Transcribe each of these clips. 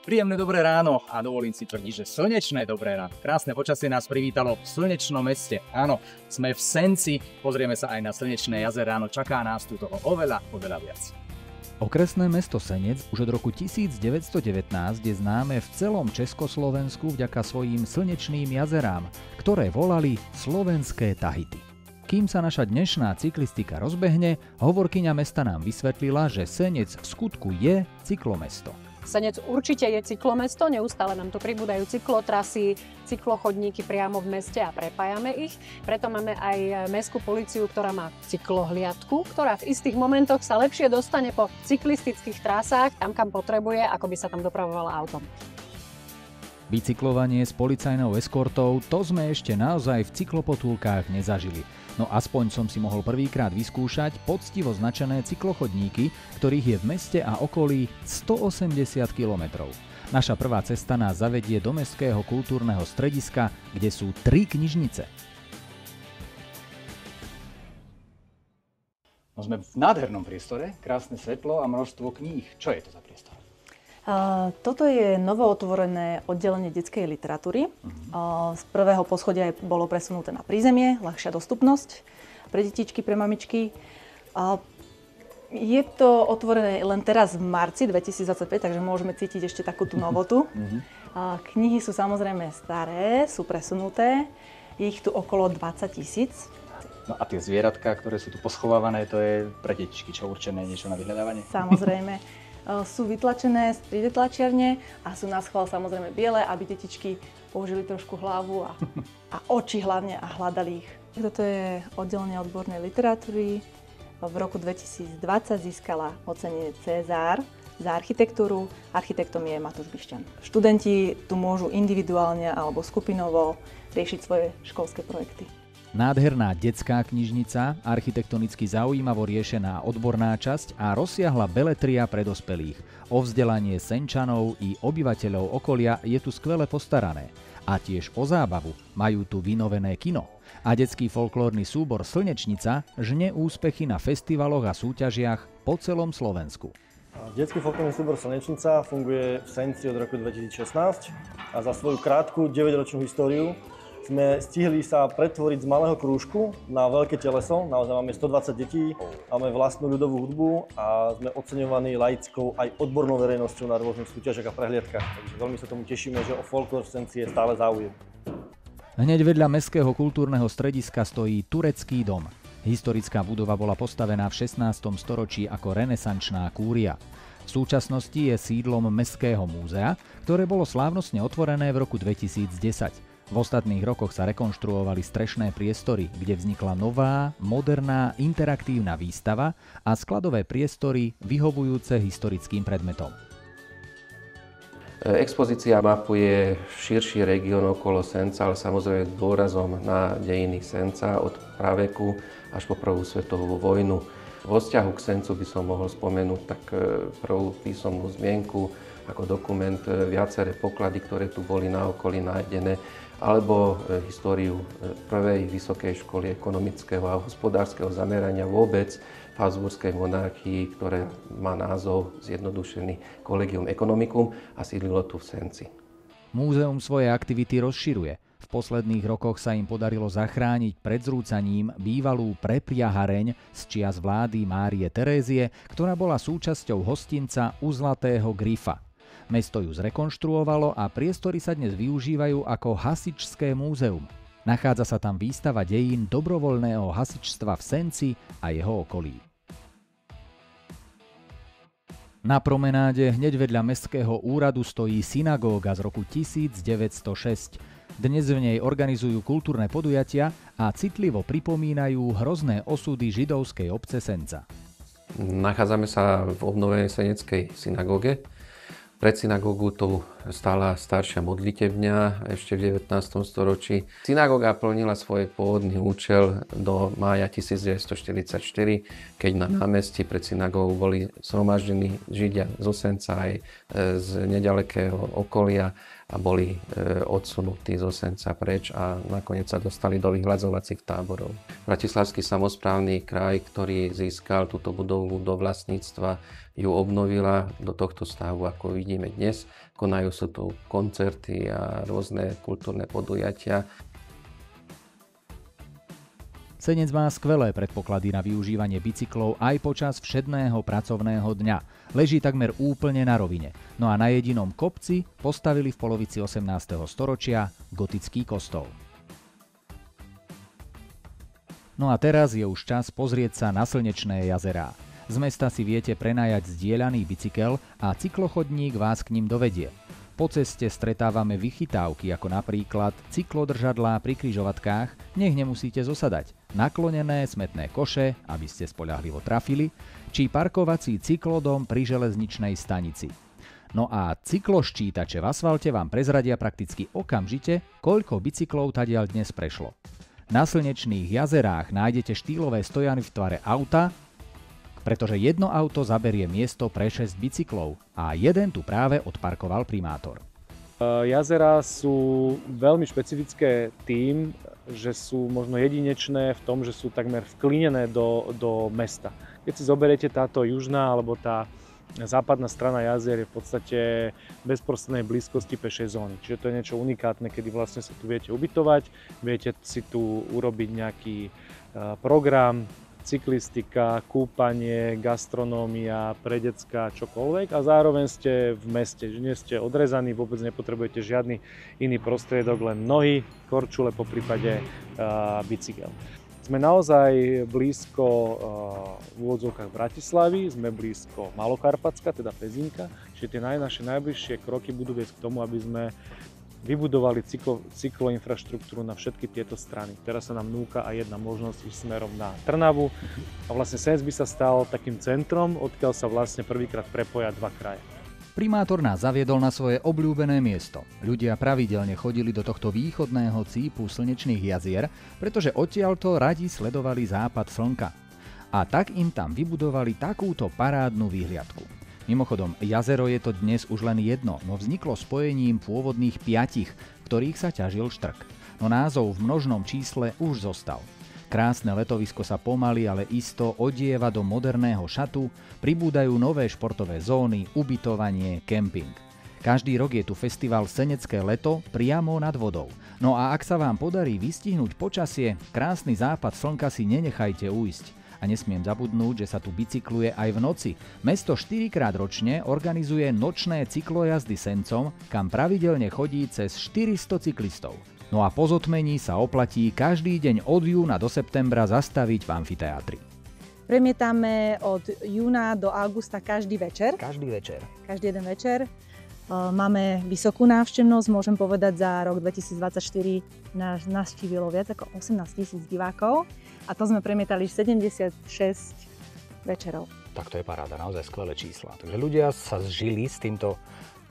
Príjemné dobré ráno a dovolím si tvrdiť, že slnečné dobré ráno. Krásne počasie nás privítalo v slnečnom meste. Áno, sme v Senci, pozrieme sa aj na slnečné jazero, čaká nás tu toho oveľa viac. Okresné mesto Senec už od roku 1919 je známe v celom Československu vďaka svojím slnečným jazerám, ktoré volali Slovenské Tahiti. Kým sa naša dnešná cyklistika rozbehne, hovorkyňa mesta nám vysvetlila, že Senec v skutku je cyklomesto. Senec určite je cyklomesto, neustále nám tu pribúdajú cyklotrasy, cyklochodníky priamo v meste a prepájame ich. Preto máme aj mestskú políciu, ktorá má cyklohliadku, ktorá v istých momentoch sa lepšie dostane po cyklistických trasách, tam kam potrebuje, ako by sa tam dopravovala autom. Bicyklovanie s policajnou eskortou, to sme ešte naozaj v cyklopotulkách nezažili. No aspoň som si mohol prvýkrát vyskúšať poctivo značené cyklochodníky, ktorých je v meste a okolí 180 km. Naša prvá cesta nás zavedie do mestského kultúrneho strediska, kde sú 3 knižnice. No sme v nádhernom priestore, krásne svetlo a množstvo kníh. Čo je to za priestor? Toto je novootvorené oddelenie detskej literatúry. Z prvého poschodia bolo presunuté na prízemie, ľahšia dostupnosť pre detičky, pre mamičky. Je to otvorené len teraz v marci 2025, takže môžeme cítiť ešte takú tú novotu. Knihy sú samozrejme staré, sú presunuté, je ich tu okolo 20 000. No a tie zvieratka, ktoré sú tu poschovávané, to je pre detičky, čo určené niečo na vyhľadávanie? Samozrejme. Sú vytlačené z 3D tlačiarne a sú na schvál samozrejme biele, aby detičky použili trošku hlavu a oči hlavne a hľadali ich. Toto je oddelenie odbornej literatúry. V roku 2020 získala ocenenie César za architektúru. Architektom je Matúš Bišťan. Študenti tu môžu individuálne alebo skupinovo riešiť svoje školské projekty. Nádherná detská knižnica, architektonicky zaujímavo riešená odborná časť a rozsiahla beletria pre dospelých. O vzdelanie Senčanov i obyvateľov okolia je tu skvele postarané. A tiež o zábavu majú tu vynovené kino. A detský folklórny súbor Slnečnica žne úspechy na festivaloch a súťažiach po celom Slovensku. Detský folklórny súbor Slnečnica funguje v Senci od roku 2016 a za svoju krátku 9-ročnú históriu sme stihli sa pretvoriť z malého krúžku na veľké teleso. Naozaj máme 120 detí, máme vlastnú ľudovú hudbu a sme oceňovaní laickou aj odbornou verejnosťou na rôznych súťažiach a prehliadkach. Takže veľmi sa tomu tešíme, že o folklór v Senci je stále záujem. Hneď vedľa mestského kultúrneho strediska stojí Turecký dom. Historická budova bola postavená v 16. storočí ako renesančná kúria. V súčasnosti je sídlom Mestského múzea, ktoré bolo slávnostne otvorené v roku 2010. V ostatných rokoch sa rekonštruovali strešné priestory, kde vznikla nová, moderná, interaktívna výstava a skladové priestory vyhovujúce historickým predmetom. Expozícia mapuje širší región okolo Senca, ale samozrejme dôrazom na dejiny Senca od praveku až po prvú svetovú vojnu. Vo vzťahu k Sencu by som mohol spomenúť tak prvú písomnú zmienku ako dokument, viaceré poklady, ktoré tu boli na okolí nájdené, alebo históriu prvej vysokej školy ekonomického a hospodárskeho zamerania vôbec v Habsburskej monarchii, ktoré má názov zjednodušený Collegium Economicum a sídlilo tu v Senci. Múzeum svoje aktivity rozširuje. V posledných rokoch sa im podarilo zachrániť pred zrúcaním bývalú prepriahareň z čias vlády Márie Terézie, ktorá bola súčasťou hostinca u Zlatého Grifa. Mesto ju zrekonštruovalo a priestory sa dnes využívajú ako hasičské múzeum. Nachádza sa tam výstava dejín dobrovoľného hasičstva v Senci a jeho okolí. Na promenáde hneď vedľa mestského úradu stojí synagóga z roku 1906. Dnes v nej organizujú kultúrne podujatia a citlivo pripomínajú hrozné osudy židovskej obce Senca. Nachádzame sa v obnovenej seneckej synagóge. Pred synagógu tu stála staršia modlitebňa ešte v 19. storočí. Synagóga plnila svoj pôvodný účel do mája 1944, keď na námestí pred synagógou boli zhromaždení Židia zo Senca aj z nedalekého okolia a boli odsunutí zo Senca preč a nakoniec sa dostali do vyhľadzovacích táborov. Bratislavský samosprávny kraj, ktorý získal túto budovu do vlastníctva, ju obnovila do tohto stavu, ako vidíme dnes. Konajú sa tu koncerty a rôzne kultúrne podujatia. Senec má skvelé predpoklady na využívanie bicyklov aj počas všedného pracovného dňa. Leží takmer úplne na rovine. No a na jedinom kopci postavili v polovici 18. storočia gotický kostol. No a teraz je už čas pozrieť sa na Slnečné jazerá. Z mesta si viete prenajať zdieľaný bicykel a cyklochodník vás k ním dovedie. Po ceste stretávame vychytávky ako napríklad cyklodržadlá pri križovatkách, nech nemusíte zosadať, naklonené smetné koše, aby ste spoľahlivo trafili, či parkovací cyklodom pri železničnej stanici. No a cykloščítače v asfalte vám prezradia prakticky okamžite, koľko bicyklov tadiaľ dnes prešlo. Na Slnečných jazerách nájdete štýlové stojany v tvare auta, pretože jedno auto zaberie miesto pre 6 bicyklov a jeden tu práve odparkoval primátor. Jazerá sú veľmi špecifické tým, že sú možno jedinečné v tom, že sú takmer vklínené do mesta. Keď si zoberiete táto južná alebo tá západná strana jazier je v podstate v bezprostrednej blízkosti pešej zóny. Čiže to je niečo unikátne, kedy vlastne sa tu viete ubytovať, viete si tu urobiť nejaký program, cyklistika, kúpanie, gastronómia, pre decka, čokoľvek a zároveň ste v meste, že nie ste odrezaní, vôbec nepotrebujete žiadny iný prostriedok, len nohy, korčule, poprípade bicykel. Sme naozaj blízko v úvodzovkách Bratislavy, sme blízko Malokarpatska, teda Pezínka, čiže tie naše najbližšie kroky budú viesť k tomu, aby sme vybudovali cykloinfraštruktúru na všetky tieto strany. Teraz sa nám núka aj jedna možnosť ísť smerom na Trnavu a vlastne Senec by sa stal takým centrom, odkiaľ sa vlastne prvýkrát prepoja dva kraje. Primátor nás zaviedol na svoje obľúbené miesto. Ľudia pravidelne chodili do tohto východného cípu Slnečných jazier, pretože odtiaľto radi sledovali západ slnka. A tak im tam vybudovali takúto parádnu výhliadku. Mimochodom, jazero je to dnes už len jedno, no vzniklo spojením pôvodných 5, v ktorých sa ťažil štrk. No názov v množnom čísle už zostal. Krásne letovisko sa pomaly, ale isto odieva do moderného šatu, pribúdajú nové športové zóny, ubytovanie, kemping. Každý rok je tu festival Senecké leto priamo nad vodou. No a ak sa vám podarí vystihnúť počasie, krásny západ slnka si nenechajte ujsť. A nesmiem zabudnúť, že sa tu bicykluje aj v noci. Mesto 4-krát ročne organizuje nočné cyklojazdy Sencom, kam pravidelne chodí cez 400 cyklistov. No a po zotmení sa oplatí každý deň od júna do septembra zastaviť v amfiteátri. Premietame od júna do augusta každý večer. Každý večer. Každý jeden večer. Máme vysokú návštevnosť, môžem povedať, za rok 2024 nás navštívilo viac ako 18 000 divákov a to sme premietali 76 večerov. Tak to je paráda, naozaj skvelé čísla. Takže ľudia sa zžili s týmto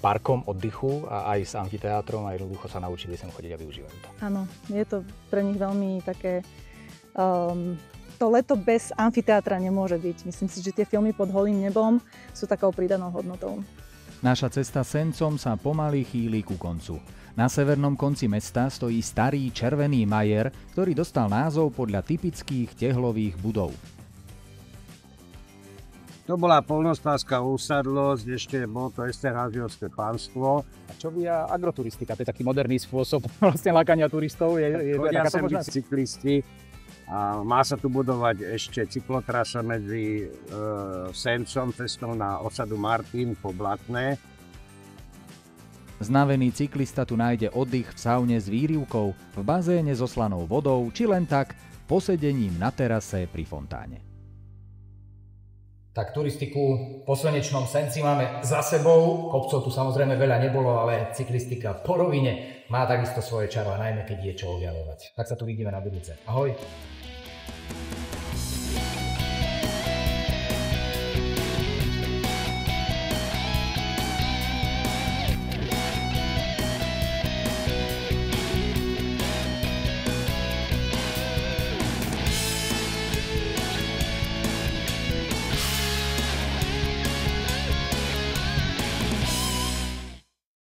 parkom oddychu a aj s amfiteátrom a jednoducho sa naučili sem chodiť a využívajú to. Áno, je to pre nich veľmi také... To leto bez amfiteátra nemôže byť. Myslím si, že tie filmy pod holým nebom sú takou pridanou hodnotou. Naša cesta Sencom sa pomaly chýli ku koncu. Na severnom konci mesta stojí starý červený majer, ktorý dostal názov podľa typických tehlových budov. To bola poľnohospodárska usadlosť, ešte bolo to esterháziovské pánstvo. A čo by agroturistika? To je taký moderný spôsob vlastne lákania turistov. Chodia sem byť cyklisti. A má sa tu budovať ešte cyklotrasa medzi Sencom, cestou na osadu Martin po Blatné. Znavený cyklista tu nájde oddych v saune s výrivkou, v bazéne so slanou vodou, či len tak posedením na terase pri fontáne. Tak turistiku po slnečnom Senci máme za sebou. Kopcov tu samozrejme veľa nebolo, ale cyklistika po rovine má takisto svoje čaro, najmä keď je čo objavovať. Tak sa tu vidíme na budúce. Ahoj!